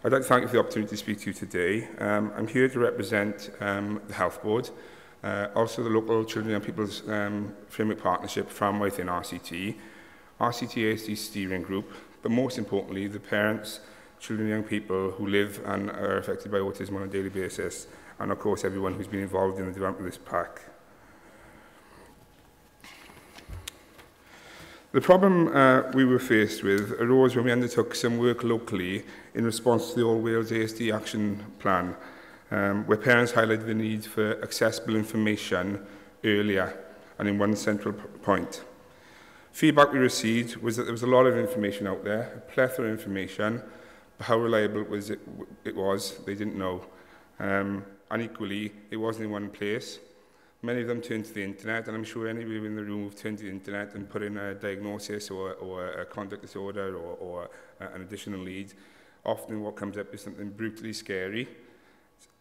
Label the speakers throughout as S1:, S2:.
S1: I'd like to thank you for the opportunity to speak to you today. I'm here to represent the Health Board, also the local Children and Young People's Framework Partnership from within RCT ASD Steering Group, but most importantly, the parents, children and young people who live and are affected by autism on a daily basis, and of course everyone who's been involved in the development of this pack. The problem we were faced with arose when we undertook some work locally in response to the All Wales ASD Action Plan, where parents highlighted the need for accessible information earlier and in one central point. Feedback we received was that there was a lot of information out there, a plethora of information, but how reliable it was, they didn't know. And equally, it wasn't in one place. Many of them turned to the internet, and I'm sure anybody in the room who've turned to the internet and put in a diagnosis or a conduct disorder or an additional lead, often what comes up is something brutally scary.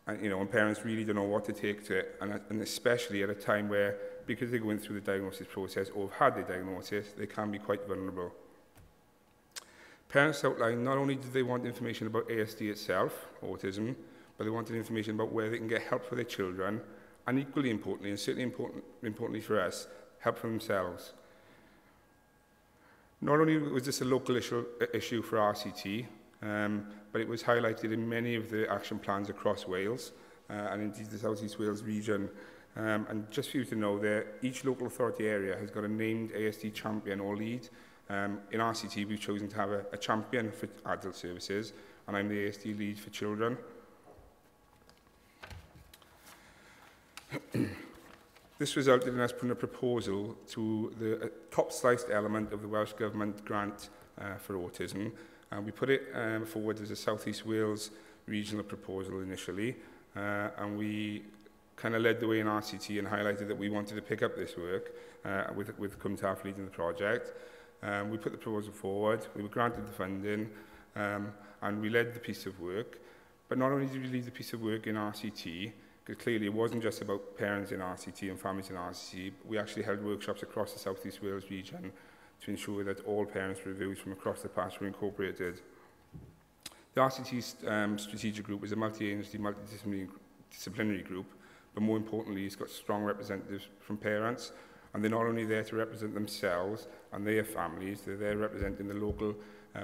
S1: And, you know, and parents really don't know what to take to it, and especially at a time where, because they're going through the diagnosis process or have had the diagnosis, they can be quite vulnerable. Parents outlined not only did they want information about ASD itself, autism, but they wanted information about where they can get help for their children, and equally importantly, and certainly importantly for us, help for themselves. Not only was this a local issue for RCT, but it was highlighted in many of the action plans across Wales, and indeed the South East Wales region. And just for you to know there, each local authority area has got a named ASD champion or lead. In RCT, we've chosen to have a champion for adult services, and I'm the ASD lead for children. This resulted in us putting a proposal to the top sliced element of the Welsh Government grant for autism. We put it forward as a South East Wales regional proposal initially, and we kind of led the way in RCT and highlighted that we wanted to pick up this work with Cwmtaf leading the project. We put the proposal forward, we were granted the funding, and we led the piece of work. But not only did we lead the piece of work in RCT, because clearly it wasn't just about parents in RCT and families in RCT, but we actually held workshops across the South East Wales region to ensure that all parents' reviews from across the patch were incorporated. The RCT strategic group is a multi-agency, multidisciplinary group, but more importantly, it's got strong representatives from parents, and they're not only there to represent themselves and their families, they're there representing the local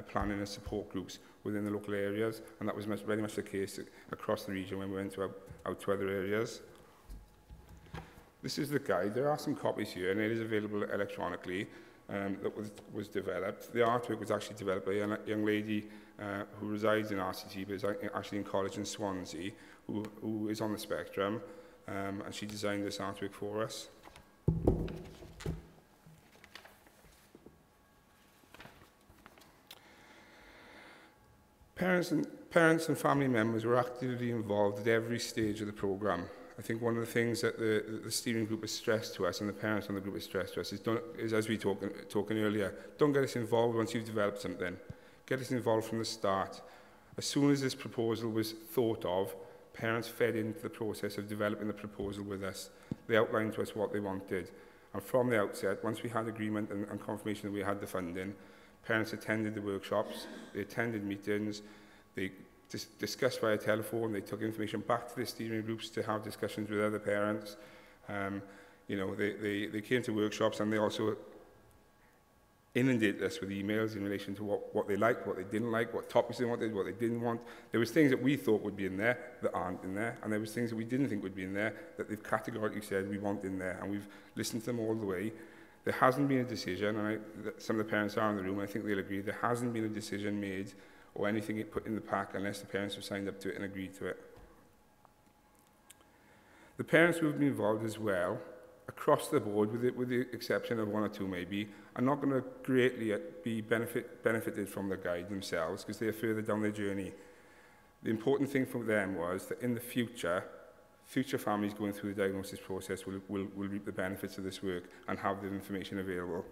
S1: planning and support groups within the local areas, and that was very much the case across the region when we went out to other areas. This is the guide. There are some copies here, and it is available electronically. That was developed. The artwork was actually developed by a young lady who resides in RCT, but is actually in college in Swansea, who is on the spectrum, and she designed this artwork for us. Parents and family members were actively involved at every stage of the programme. I think one of the things that the steering group has stressed to us, and the parents on the group has stressed to us, is as we talking earlier, don't get us involved once you've developed something. Get us involved from the start. As soon as this proposal was thought of, parents fed into the process of developing the proposal with us. They outlined to us what they wanted. And from the outset, once we had agreement and confirmation that we had the funding, parents attended the workshops, they attended meetings, they discussed via telephone, they took information back to the steering groups to have discussions with other parents. You know, they came to workshops, and they also inundated us with emails in relation to what they liked, what they didn't like, what topics they wanted, what they didn't want. There was things that we thought would be in there that aren't in there, and there was things that we didn't think would be in there that they've categorically said we want in there, and we've listened to them all the way. There hasn't been a decision, and some of the parents are in the room, and I think they'll agree, there hasn't been a decision made or anything put in the pack unless the parents have signed up to it and agreed to it. The parents who have been involved as well, across the board, with the exception of one or two maybe, are not going to greatly be benefited from the guide themselves because they are further down their journey. The important thing for them was that in the future families going through the diagnosis process will reap the benefits of this work and have the information available.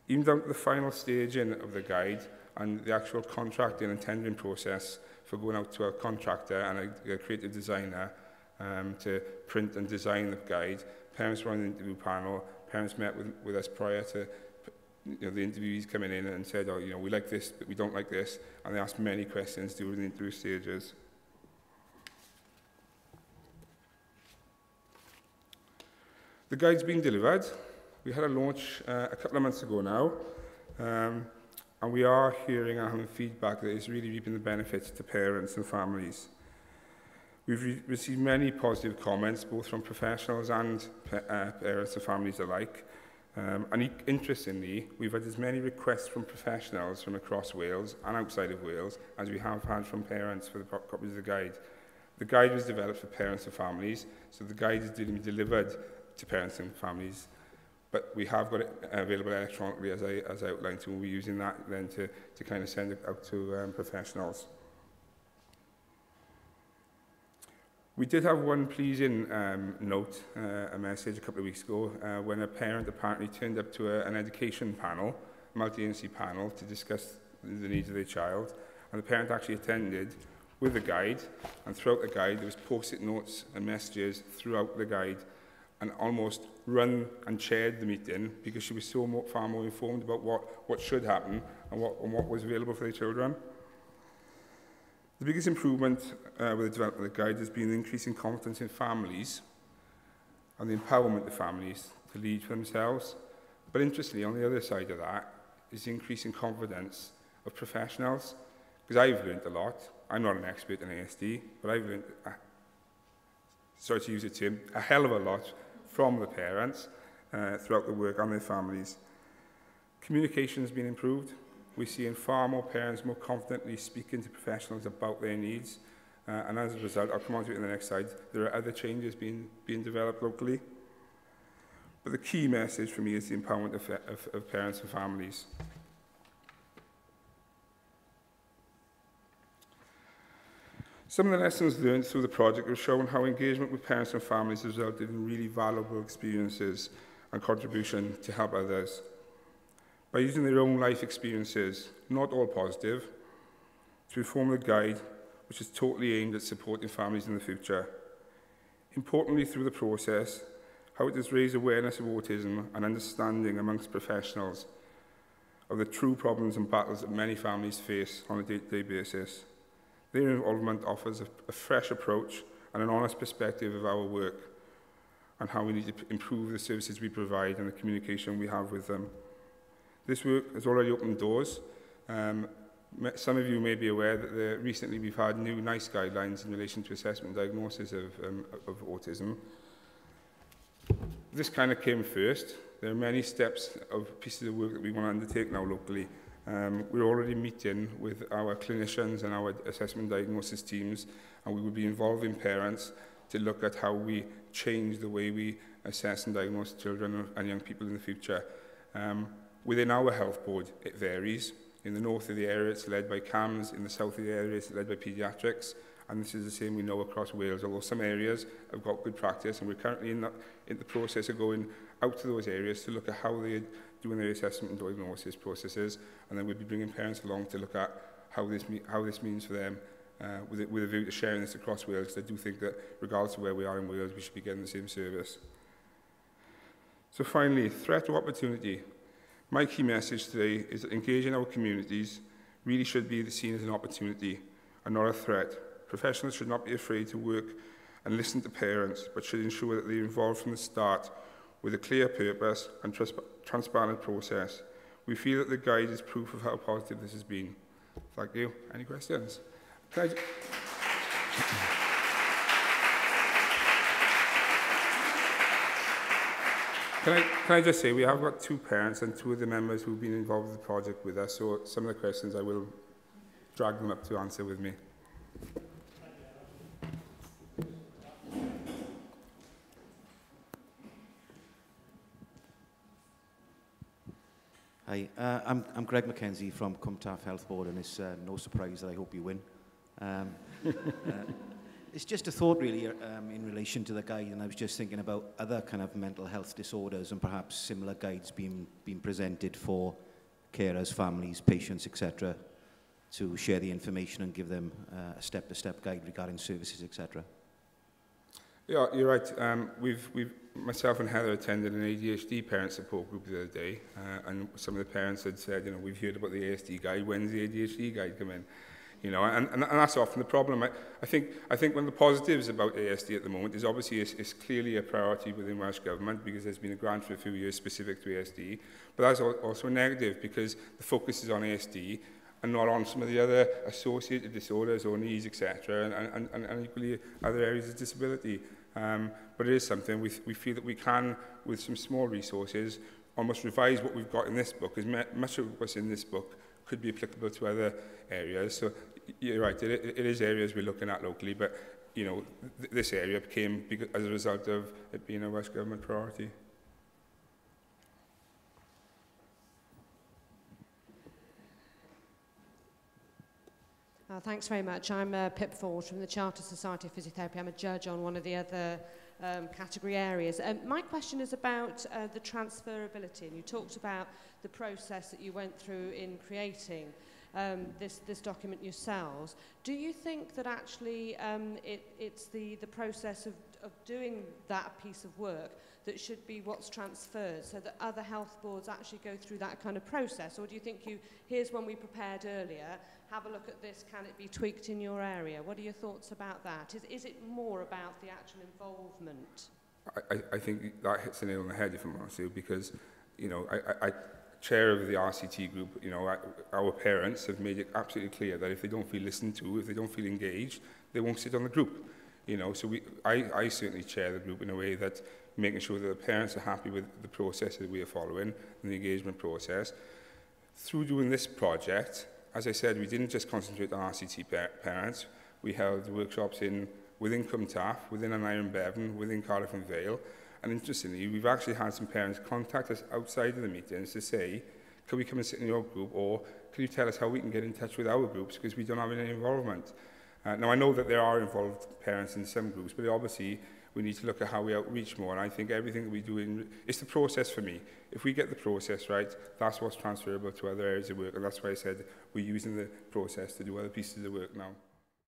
S1: Even down to the final staging of the guide and the actual contracting and tendering process for going out to a contractor and a creative designer to print and design the guide, parents were on the interview panel, parents met with us prior to the interviewees coming in and said, oh, we like this, but we don't like this, and they asked many questions during the interview stages. The guide's been delivered. We had a launch a couple of months ago now, and we are hearing and having feedback that is really reaping the benefits to parents and families. We've received many positive comments, both from professionals and parents and families alike. And interestingly, we've had as many requests from professionals from across Wales and outside of Wales as we have had from parents for the copies of the guide. The guide was developed for parents and families, so the guide is delivered to parents and families, but we have got it available electronically, as I outlined, so we'll be using that then to kind of send it out to professionals. We did have one pleasing note, a message a couple of weeks ago, when a parent apparently turned up to an education panel, a multi-agency panel, to discuss the needs of their child, and the parent actually attended with the guide, and throughout the guide there was post-it notes and messages throughout the guide, and almost run and chaired the meeting because she was so far more informed about what should happen and what was available for their children. The biggest improvement with the development of the guide has been the increase in confidence in families and the empowerment of families to lead for themselves. But interestingly, on the other side of that is the increase in confidence of professionals, because I've learned a lot. I'm not an expert in ASD, but I've learned, sorry to use the term, a hell of a lot from the parents throughout the work and their families. Communication has been improved. We're seeing far more parents more confidently speaking to professionals about their needs. And as a result, I'll come on to it in the next slide, there are other changes being developed locally. But the key message for me is the empowerment of parents and families. Some of the lessons learned through the project have shown how engagement with parents and families has resulted in really valuable experiences and contribution to help others. By using their own life experiences, not all positive, to inform the guide, which is totally aimed at supporting families in the future. Importantly, through the process, how it has raised awareness of autism and understanding amongst professionals of the true problems and battles that many families face on a day-to-day basis. Their involvement offers a fresh approach and an honest perspective of our work and how we need to improve the services we provide and the communication we have with them. This work has already opened doors. Some of you may be aware that recently we've had new NICE guidelines in relation to assessment and diagnosis of autism. This kind of came first. There are many steps of pieces of work that we want to undertake now locally. We're already meeting with our clinicians and our assessment diagnosis teams, and we will be involving parents to look at how we change the way we assess and diagnose children and young people in the future. Within our health board, it varies. In the north of the area, it's led by CAMS. In the south of the area, it's led by paediatrics. And this is the same we know across Wales, although some areas have got good practice, and we're currently in the process of going out to those areas to look at how they're doing their assessment and diagnosis processes, and then we'll be bringing parents along to look at how this means for them, with a view to sharing this across Wales, because I do think that regardless of where we are in Wales, we should be getting the same service. So finally, threat or opportunity. My key message today is that engaging our communities really should be seen as an opportunity and not a threat. Professionals should not be afraid to work and listen to parents, but should ensure that they're involved from the start with a clear purpose and transparent process. We feel that the guide is proof of how positive this has been. Thank you. Any questions? Can I just say, we have got 2 parents and 2 of the members who've been involved with the project with us, so some of the questions I will drag them up to answer with me.
S2: Hi, I'm Greg Mackenzie from Cwmtaf Health Board, and it's no surprise that I hope you win. It's just a thought really in relation to the guide, and I was just thinking about other kind of mental health disorders and perhaps similar guides being presented for carers, families, patients, etc., to share the information and give them a step-by-step guide regarding services, etc.
S1: Yeah, you're right. Myself and Heather attended an ADHD parent support group the other day, and some of the parents had said, you know, we've heard about the ASD guide, when's the ADHD guide come in? You know, and that's often the problem. I think one of the positives about ASD at the moment is obviously it's clearly a priority within Welsh Government because there's been a grant for a few years specific to ASD, but that's also a negative because the focus is on ASD and not on some of the other associated disorders or needs, etc., and equally other areas of disability. But it is something we feel that we can, with some small resources, almost revise what we've got in this book, as much of what's in this book could be applicable to other areas. So you're right, it is areas we're looking at locally, but you know, this area came as a result of it being a Welsh Government priority.
S3: Thanks very much. I'm Pip Ford from the Chartered Society of Physiotherapy. I'm a judge on one of the other category areas. My question is about the transferability, and you talked about the process that you went through in creating this document yourselves. Do you think that actually it's the process of doing that piece of work that should be what's transferred, so that other health boards actually go through that kind of process? Or do you think here's one we prepared earlier, have a look at this, can it be tweaked in your area? What are your thoughts about that? Is it more about the actual involvement?
S1: I think that hits the nail on the head, if I'm honest with you, because, you know, I chair of the RCT group, you know, our parents have made it absolutely clear that if they don't feel listened to, if they don't feel engaged, they won't sit on the group. You know, so I certainly chair the group in a way that making sure that the parents are happy with the process that we are following and the engagement process. Through doing this project, as I said, we didn't just concentrate on RCT parents. We held workshops within Cwmtaf, within Aneurin Bevan, within Cardiff and Vale. And interestingly, we've actually had some parents contact us outside of the meetings to say, can we come and sit in your group, or can you tell us how we can get in touch with our groups because we don't have any involvement? Now, I know that there are involved parents in some groups, but obviously we need to look at how we outreach more. And I think everything that we do it's the process for me. If we get the process right, that's what's transferable to other areas of work. And that's why I said we're using the process to do other pieces of work now.